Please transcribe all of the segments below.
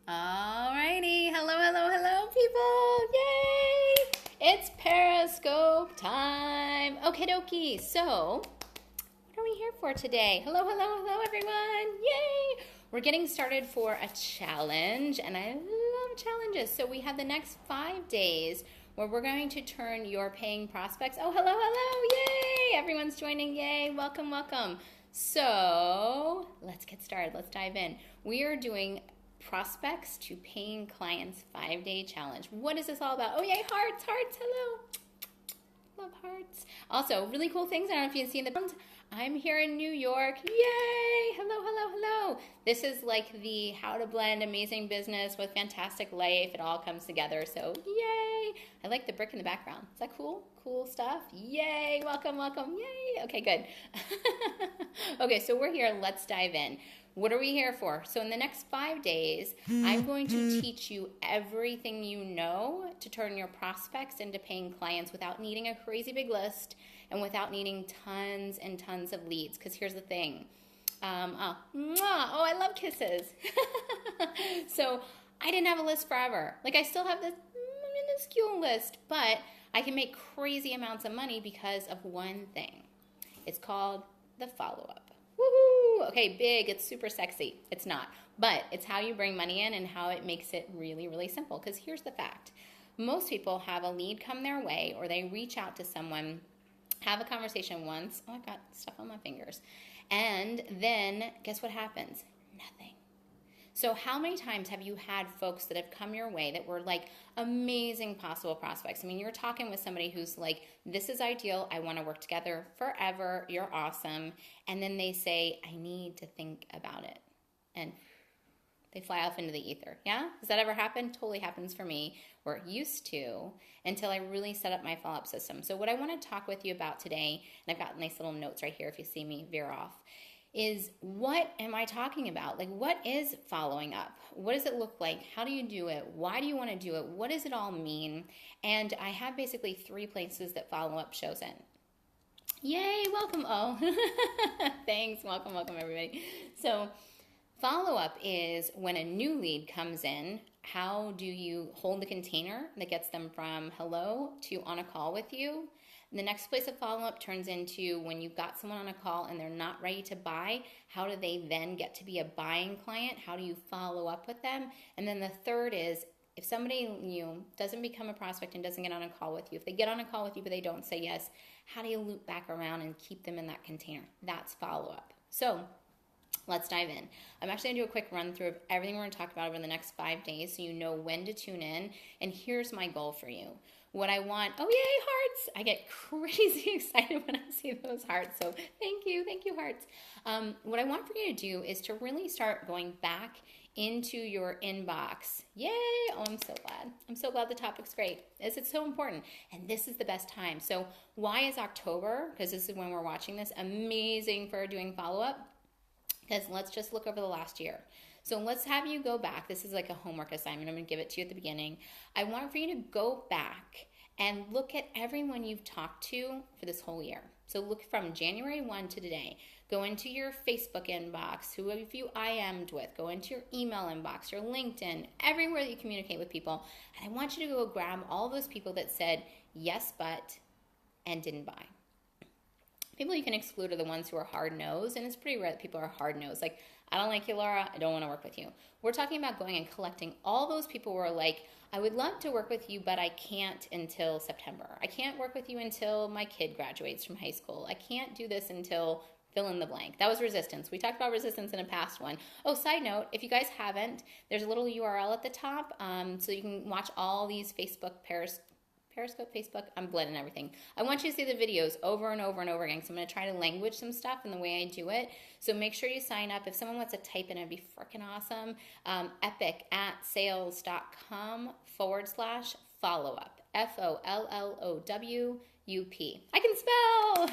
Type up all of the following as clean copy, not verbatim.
Alrighty, hello, people! Yay! It's Periscope time. Okie dokie. So, what are we here for today? Hello, everyone! Yay! We're getting started for a challenge, and I love challenges. So we have the next 5 days where we're going to turn your paying prospects. Oh, hello! Yay! Everyone's joining. Yay! Welcome. So let's get started. Let's dive in. We are doing prospects to paying clients 5-day challenge. What is this all about? Oh yay, hearts, hello. Love hearts. Also, really cool things. I don't know if you can see in the background. I'm here in New York. Yay! Hello. This is like the how to blend amazing business with fantastic life. It all comes together. So yay! I like the brick in the background. Is that cool? Cool stuff. Yay! Welcome. Yay! Okay, good. Okay, so we're here. Let's dive in. What are we here for? So in the next 5 days, I'm going to teach you everything you know to turn your prospects into paying clients without needing a crazy big list and without needing tons and tons of leads. Because here's the thing. I love kisses. So I didn't have a list forever. Like I still have this minuscule list, but I can make crazy amounts of money because of one thing. It's called the follow-up. Woohoo! Okay, big, it's super sexy. It's not, but it's how you bring money in and how it makes it really, really simple. Because here's the fact. Most people have a lead come their way or they reach out to someone, have a conversation once. Oh, I've got stuff on my fingers. And then guess what happens? Nothing. So how many times have you had folks that have come your way that were like amazing possible prospects? I mean, you're talking with somebody who's like, this is ideal. I want to work together forever. You're awesome. And then they say, I need to think about it. And they fly off into the ether. Yeah? Does that ever happen? Totally happens for me. Or it used to until I really set up my follow-up system. So what I want to talk with you about today, and I've got nice little notes right here if you see me veer off, is what am I talking about? Like, what is following up? What does it look like? How do you do it? Why do you want to do it? What does it all mean? And I have basically 3 places that follow-up shows in. Yay, welcome. Oh, thanks. Welcome, everybody. So follow-up is when a new lead comes in, how do you hold the container that gets them from hello to on a call with you? The next place of follow-up turns into when you've got someone on a call and they're not ready to buy, how do they then get to be a buying client? How do you follow up with them? And then the third is if somebody doesn't become a prospect and doesn't get on a call with you, if they get on a call with you but they don't say yes, how do you loop back around and keep them in that container? That's follow-up. So let's dive in. I'm actually going to do a quick run through of everything we're going to talk about over the next 5 days so you know when to tune in. And here's my goal for you. What I want, oh yay, hearts! I get crazy excited when I see those hearts, so thank you hearts. What I want for you to do is to really start going back into your inbox. Yay! Oh, I'm so glad the topic's great. It's so important, and this is the best time. So why is October, because this is when we're watching this, amazing for doing follow-up? Because let's just look over the last year. So let's have you go back. This is like a homework assignment. I'm going to give it to you at the beginning. I want for you to go back and look at everyone you've talked to for this whole year. So look from January 1 to today. Go into your Facebook inbox, who have you IM'd with. Go into your email inbox, your LinkedIn, everywhere that you communicate with people. And I want you to go grab all those people that said yes, but, and didn't buy. People you can exclude are the ones who are hard-nosed, and it's pretty rare that people are hard-nosed. Like, I don't like you, Laura. I don't want to work with you. We're talking about going and collecting all those people who are like, I would love to work with you, but I can't until September. I can't work with you until my kid graduates from high school. I can't do this until fill in the blank. That was resistance. We talked about resistance in a past one. Oh, side note, if you guys haven't, there's a little URL at the top, so you can watch all these Periscope, Facebook, I'm blending everything. I want you to see the videos over and over and over again. So I'm going to try to language some stuff in the way I do it. So make sure you sign up. If someone wants to type in, it'd be freaking awesome. epic@sales.com/follow-up. FOLLOWUP. I can spell.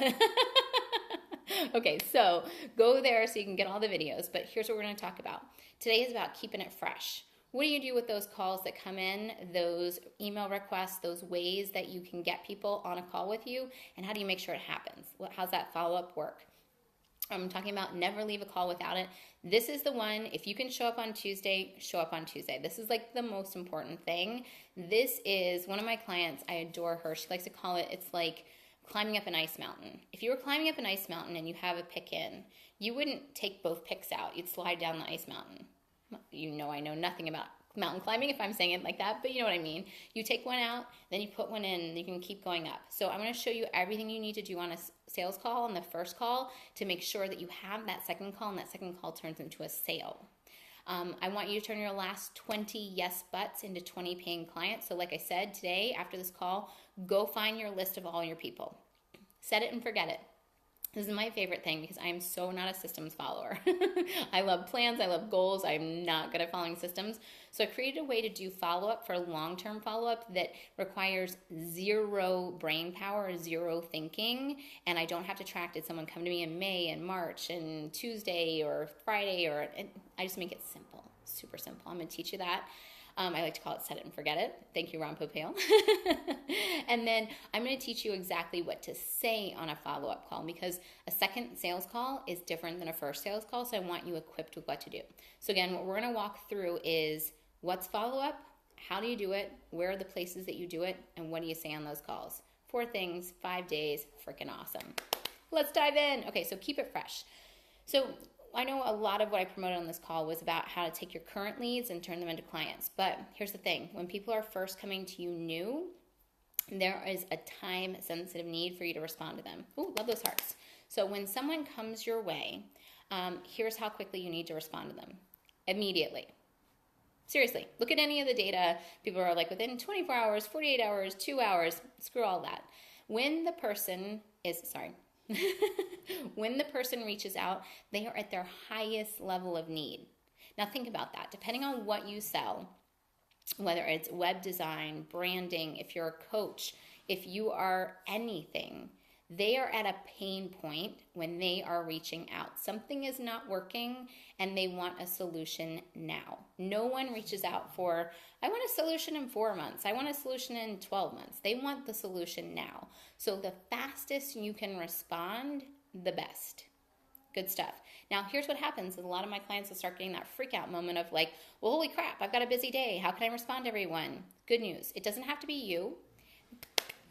Okay, so go there so you can get all the videos. But here's what we're going to talk about. Today is about keeping it fresh. What do you do with those calls that come in, those email requests, those ways that you can get people on a call with you, and how do you make sure it happens? How's that follow-up work? I'm talking about never leave a call without it. This is the one, if you can show up on Tuesday, show up on Tuesday. This is like the most important thing. This is one of my clients. I adore her. She likes to call it, it's like climbing up an ice mountain. If you were climbing up an ice mountain and you have a pick in, you wouldn't take both picks out. You'd slide down the ice mountain. You know, I know nothing about mountain climbing if I'm saying it like that, but you know what I mean. You take one out, then you put one in, and you can keep going up. So I'm going to show you everything you need to do on a sales call, on the first call, to make sure that you have that second call, and that second call turns into a sale. I want you to turn your last 20 yes buts into 20 paying clients. So like I said, today, after this call, go find your list of all your people. Set it and forget it. This is my favorite thing because I am so not a systems follower. I love plans. I love goals. I'm not good at following systems. So I created a way to do follow-up for long-term follow-up that requires zero brain power, zero thinking, and I don't have to track, did someone come to me in May and March and Tuesday or Friday, I just make it simple, super simple. I'm going to teach you that. I like to call it set it and forget it. Thank you, Ron Popeil. And then I'm going to teach you exactly what to say on a follow-up call, because a second sales call is different than a first sales call, so I want you equipped with what to do. So again, what we're going to walk through is what's follow-up, how do you do it, where are the places that you do it, and what do you say on those calls. 4 things, 5 days, freaking awesome. Let's dive in. Okay, so keep it fresh. So I know a lot of what I promoted on this call was about how to take your current leads and turn them into clients. But here's the thing. When people are first coming to you new, there is a time-sensitive need for you to respond to them. Ooh, love those hearts. So when someone comes your way, here's how quickly you need to respond to them. Immediately. Seriously, look at any of the data. People are like within 24 hours, 48 hours, 2 hours. Screw all that. When the person reaches out, they are at their highest level of need. Now think about that. Depending on what you sell, whether it's web design, branding, if you're a coach, if you are anything, they are at a pain point when they are reaching out. Something is not working and they want a solution now. No one reaches out for, I want a solution in 4 months. I want a solution in 12 months. They want the solution now. So the fastest you can respond, the best. Good stuff. Now, here's what happens is a lot of my clients will start getting that freak out moment of like, well, holy crap, I've got a busy day. How can I respond to everyone? Good news. It doesn't have to be you.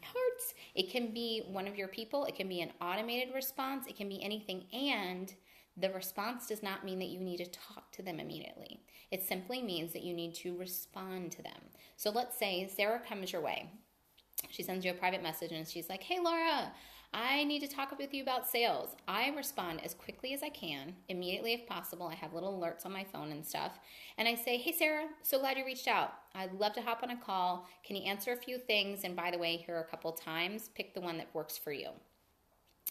Hearts. It can be one of your people. It can be an automated response. It can be anything. And the response does not mean that you need to talk to them immediately. It simply means that you need to respond to them. So let's say Sarah comes your way. She sends you a private message and she's like, hey, Laura, I need to talk with you about sales. I respond as quickly as I can, immediately if possible. I have little alerts on my phone and stuff. And I say, hey, Sarah, so glad you reached out. I'd love to hop on a call. Can you answer a few things? And by the way, here are a couple times. Pick the one that works for you.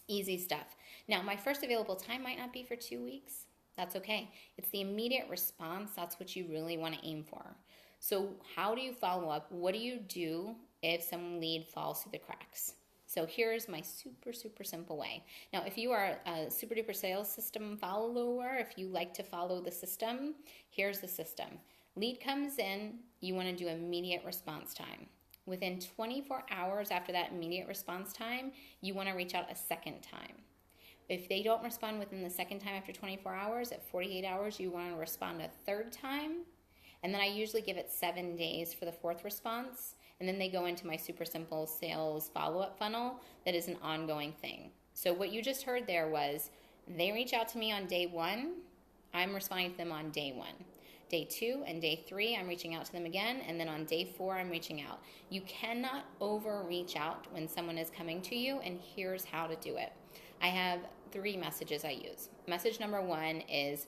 Easy stuff. Now, my first available time might not be for 2 weeks. That's okay. It's the immediate response. That's what you really want to aim for. So how do you follow up? What do you do if some lead falls through the cracks? So here's my super, super simple way. Now, if you are a super duper sales system follower, if you like to follow the system, here's the system. Lead comes in, you want to do immediate response time. Within 24 hours after that immediate response time, you want to reach out a second time. If they don't respond within the second time after 24 hours, at 48 hours, you want to respond a third time. And then I usually give it 7 days for the fourth response. And then they go into my super simple sales follow-up funnel that is an ongoing thing. So what you just heard there was they reach out to me on day 1. I'm responding to them on day 1. Day 2 and day 3, I'm reaching out to them again. And then on day 4, I'm reaching out. You cannot overreach out when someone is coming to you. And here's how to do it. I have 3 messages I use. Message number 1 is,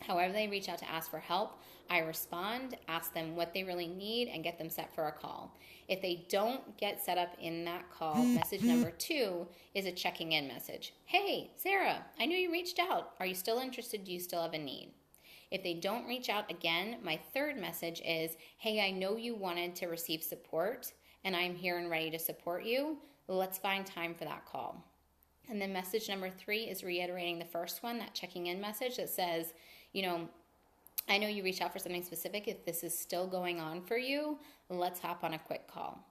however they reach out to ask for help, I respond, ask them what they really need, and get them set for a call. If they don't get set up in that call, message number 2 is a checking in message. Hey, Sarah, I knew you reached out. Are you still interested? Do you still have a need? If they don't reach out again, my 3rd message is, hey, I know you wanted to receive support, and I'm here and ready to support you. Let's find time for that call. And then message number 3 is reiterating the first one, that checking in message that says, I know you reached out for something specific. If this is still going on for you, let's hop on a quick call.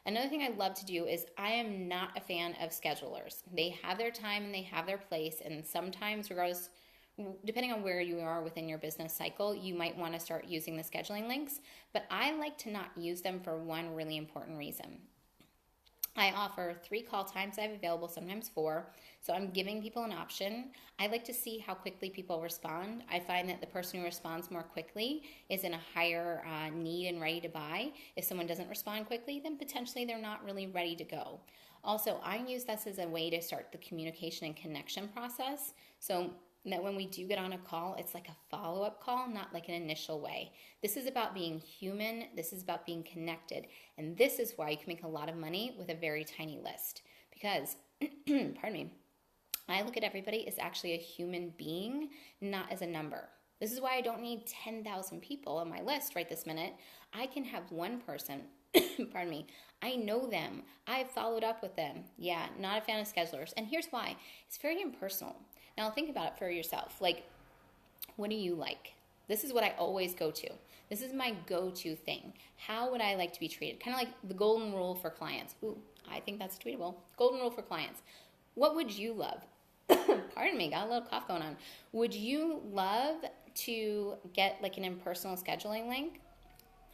Another thing I love to do is I am not a fan of schedulers. They have their time and they have their place, and sometimes, regardless, depending on where you are within your business cycle, you might want to start using the scheduling links, but I like to not use them for one really important reason. I offer 3 call times I have available, sometimes 4. So I'm giving people an option. I like to see how quickly people respond. I find that the person who responds more quickly is in a higher need and ready to buy. If someone doesn't respond quickly, then potentially they're not really ready to go. Also, I use this as a way to start the communication and connection process. So that when we do get on a call, it's like a follow-up call, not like an initial way. This is about being human. This is about being connected. And this is why you can make a lot of money with a very tiny list. Because, pardon me, I look at everybody as actually a human being, not as a number. This is why I don't need 10,000 people on my list right this minute. I can have one person, pardon me, I know them. I've followed up with them. Yeah, not a fan of schedulers. And here's why. It's very impersonal. Now think about it for yourself. Like, what do you like? This is what I always go to. This is my go-to thing. How would I like to be treated? Kind of like the golden rule for clients. Ooh, I think that's tweetable. Golden rule for clients. What would you love? Pardon me, got a little cough going on. Would you love to get like an impersonal scheduling link?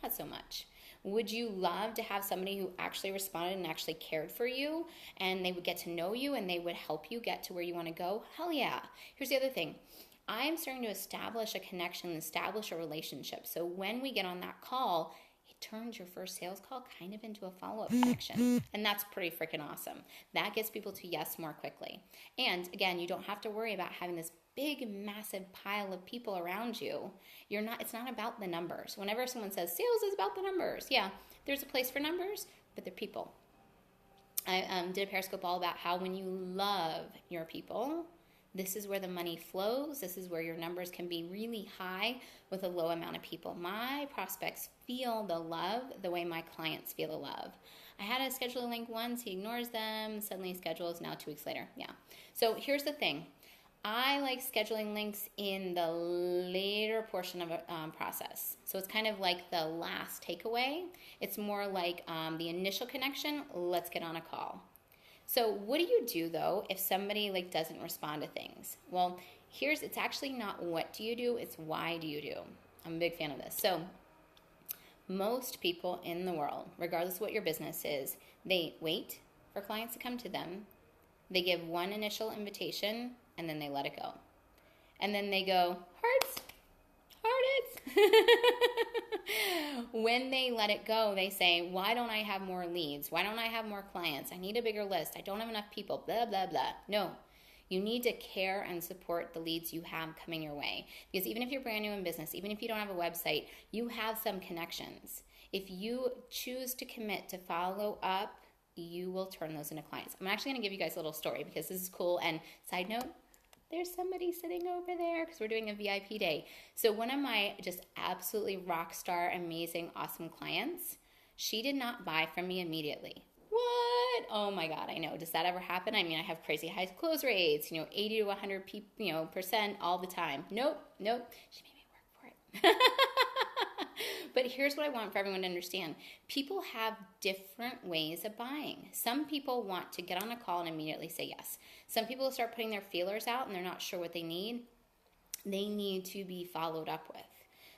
Not so much. Would you love to have somebody who actually responded and actually cared for you, and they would get to know you and they would help you get to where you want to go? Hell yeah. Here's the other thing. I'm starting to establish a connection, establish a relationship. So when we get on that call, it turns your first sales call kind of into a follow-up connection. And that's pretty freaking awesome. That gets people to yes more quickly. And again, you don't have to worry about having this big, massive pile of people around you. It's not about the numbers. Whenever someone says sales is about the numbers, yeah, there's a place for numbers, but they're people. I did a Periscope all about how when you love your people, this is where the money flows. This is where your numbers can be really high with a low amount of people. My prospects feel the love the way my clients feel the love. I had a scheduler link once. He ignores them. Suddenly he schedules. Now 2 weeks later. Yeah. So here's the thing. I like scheduling links in the later portion of a process. So it's kind of like the last takeaway. It's more like the initial connection. Let's get on a call. So what do you do though if somebody like doesn't respond to things? Well, it's actually not what do you do, it's why do you do. I'm a big fan of this. So most people in the world, regardless of what your business is, they wait for clients to come to them. They give one initial invitation and then they let it go. And then they go, hearts. When they let it go, they say, why don't I have more leads? Why don't I have more clients? I need a bigger list. I don't have enough people, blah, blah, blah. No, you need to care and support the leads you have coming your way. Because even if you're brand new in business, even if you don't have a website, you have some connections. If you choose to commit to follow up, you will turn those into clients. I'm actually going to give you guys a little story because this is cool. And side note, there's somebody sitting over there because we're doing a VIP day. So one of my just absolutely rock star, amazing, awesome clients, she did not buy from me immediately. What? Oh my God, I know. Does that ever happen? I mean, I have crazy high close rates, 80 to 100%, all the time. Nope. She made me work for it. But here's what I want for everyone to understand. People have different ways of buying. Some people want to get on a call and immediately say yes. Some people start putting their feelers out and they're not sure what they need. They need to be followed up with.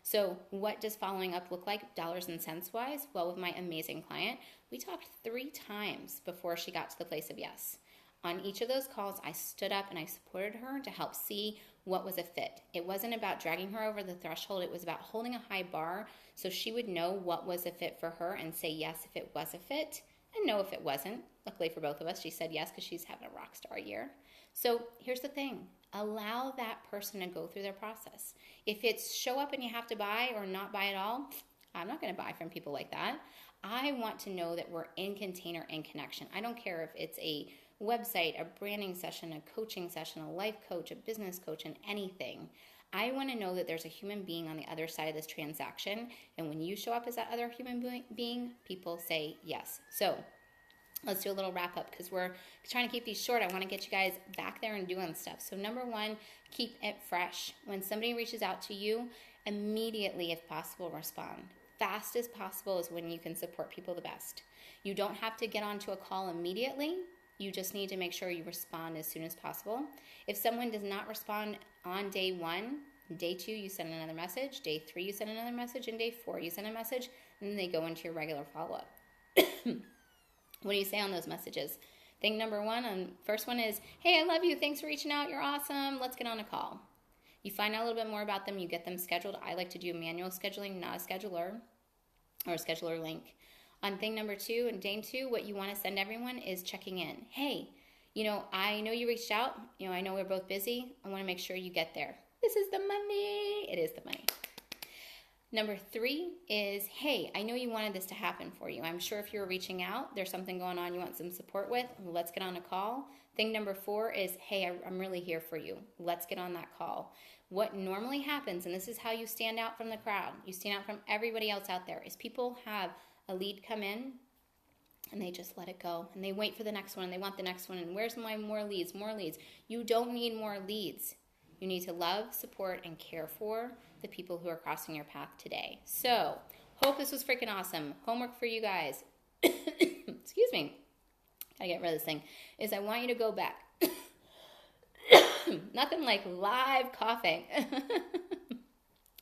So what does following up look like dollars and cents wise? Well, with my amazing client, we talked 3 times before she got to the place of yes. On each of those calls, I stood up and I supported her to help see what was a fit. It wasn't about dragging her over the threshold. It was about holding a high bar so she would know what was a fit for her and say yes if it was a fit and no if it wasn't. Luckily for both of us, she said yes because she's having a rock star year. So here's the thing. Allow that person to go through their process. If it's show up and you have to buy or not buy at all, I'm not going to buy from people like that. I want to know that we're in container and connection. I don't care if it's a website, a branding session, a coaching session, a life coach, a business coach, and anything. I want to know that there's a human being on the other side of this transaction. And when you show up as that other human being, people say yes. So let's do a little wrap up because we're trying to keep these short. I want to get you guys back there and doing stuff. So number 1, keep it fresh. When somebody reaches out to you, immediately, if possible, respond. fastest possible is when you can support people the best. You don't have to get onto a call immediately. You just need to make sure you respond as soon as possible. If someone does not respond on day 1, day 2, you send another message. Day 3, you send another message. And day 4, you send a message. And then they go into your regular follow-up. What do you say on those messages? Thing number 1, first one is, hey, I love you. Thanks for reaching out. You're awesome. Let's get on a call. You find out a little bit more about them. You get them scheduled. I like to do manual scheduling, not a scheduler or a scheduler link. On thing number 2 and day 2, what you want to send everyone is checking in. Hey, I know you reached out. I know we're both busy. I want to make sure you get there. This is the money. It is the money. Number 3 is, hey, I know you wanted this to happen for you. I'm sure if you were reaching out, there's something going on you want some support with. Let's get on a call. Thing number 4 is, hey, I'm really here for you. Let's get on that call. What normally happens, and this is how you stand out from the crowd, you stand out from everybody else out there, is people have a lead come in and they just let it go. And they wait for the next one and they want the next one. And where's my more leads? More leads. You don't need more leads. You need to love, support, and care for the people who are crossing your path today. So, hope this was freaking awesome. Homework for you guys. Excuse me. Gotta get rid of this thing. Is I want you to go back. Nothing like live coughing.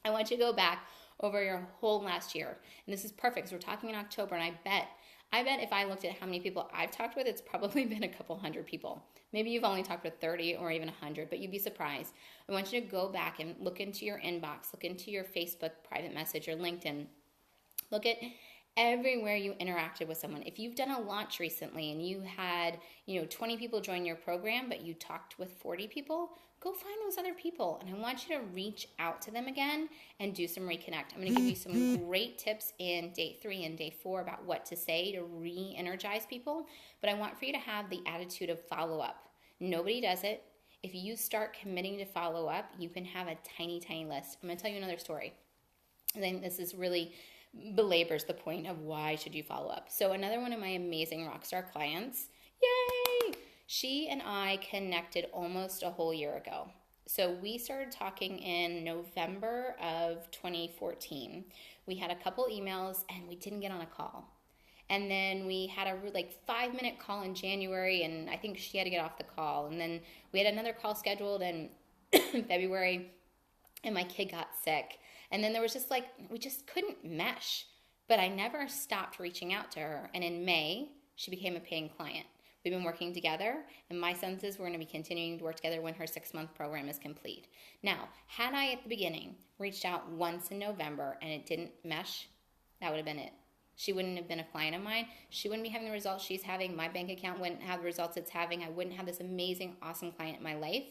I want you to go back over your whole last year. And this is perfect because we're talking in October, and I bet if I looked at how many people I've talked with, it's probably been a couple hundred people. Maybe you've only talked with 30 or even 100, but you'd be surprised. I want you to go back and look into your inbox, look into your Facebook private message or LinkedIn. Look at everywhere you interacted with someone. If you've done a launch recently and you had, 20 people join your program, but you talked with 40 people, go find those other people. And I want you to reach out to them again and do some reconnect. I'm going to give you some great tips in day 3 and day 4 about what to say to re-energize people. But I want for you to have the attitude of follow up. Nobody does it. If you start committing to follow up, you can have a tiny, tiny list. I'm going to tell you another story. And then this is really belabors the point of why should you follow up. So another one of my amazing rockstar clients, yay! She and I connected almost a whole year ago. So we started talking in November of 2014. We had a couple emails and we didn't get on a call. And then we had a 5-minute call in January, and I think she had to get off the call. And then we had another call scheduled in February, and my kid got sick. And then there was just we just couldn't mesh. But I never stopped reaching out to her. And in May, she became a paying client. We've been working together, and my sense is we're going to be continuing to work together when her 6-month program is complete. Now, had I at the beginning reached out once in November and it didn't mesh, that would have been it. She wouldn't have been a client of mine. She wouldn't be having the results she's having. My bank account wouldn't have the results it's having. I wouldn't have this amazing, awesome client in my life.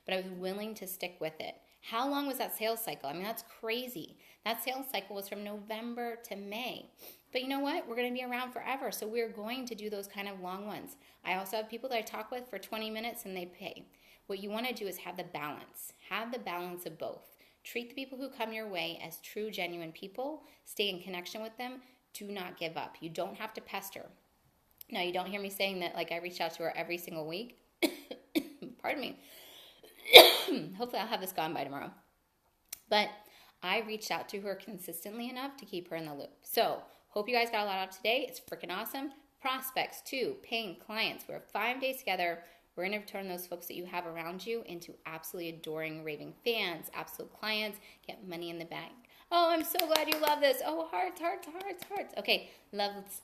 But I was willing to stick with it. How long was that sales cycle? I mean, that's crazy. That sales cycle was from November to May. But you know what? We're going to be around forever. So we're going to do those kind of long ones. I also have people that I talk with for 20 minutes and they pay. What you want to do is have the balance. Have the balance of both. Treat the people who come your way as true, genuine people. Stay in connection with them. Do not give up. You don't have to pester. Now, you don't hear me saying that I reached out to her every single week. Pardon me. Hopefully I'll have this gone by tomorrow. But I reached out to her consistently enough to keep her in the loop. So, hope you guys got a lot out of today. It's freaking awesome. Prospects, 2, paying clients. We're 5 days together. We're going to turn those folks that you have around you into absolutely adoring, raving fans, absolute clients, get money in the bank. Oh, I'm so glad you love this. Oh, hearts, hearts, hearts, hearts. Okay, loves.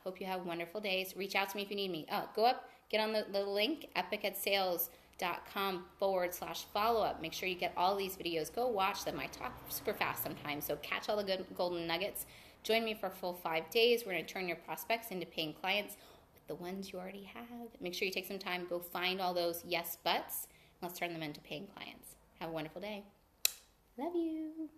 Hope you have wonderful days. Reach out to me if you need me. Oh, go up, get on the link, epicatsales.com/follow-up. Make sure you get all these videos. Go watch them. I talk super fast sometimes, so catch all the good golden nuggets. Join me for a full 5 days. We're going to turn your prospects into paying clients with the ones you already have. Make sure you take some time, go find all those yes buts. Let's turn them into paying clients. Have a wonderful day. Love you.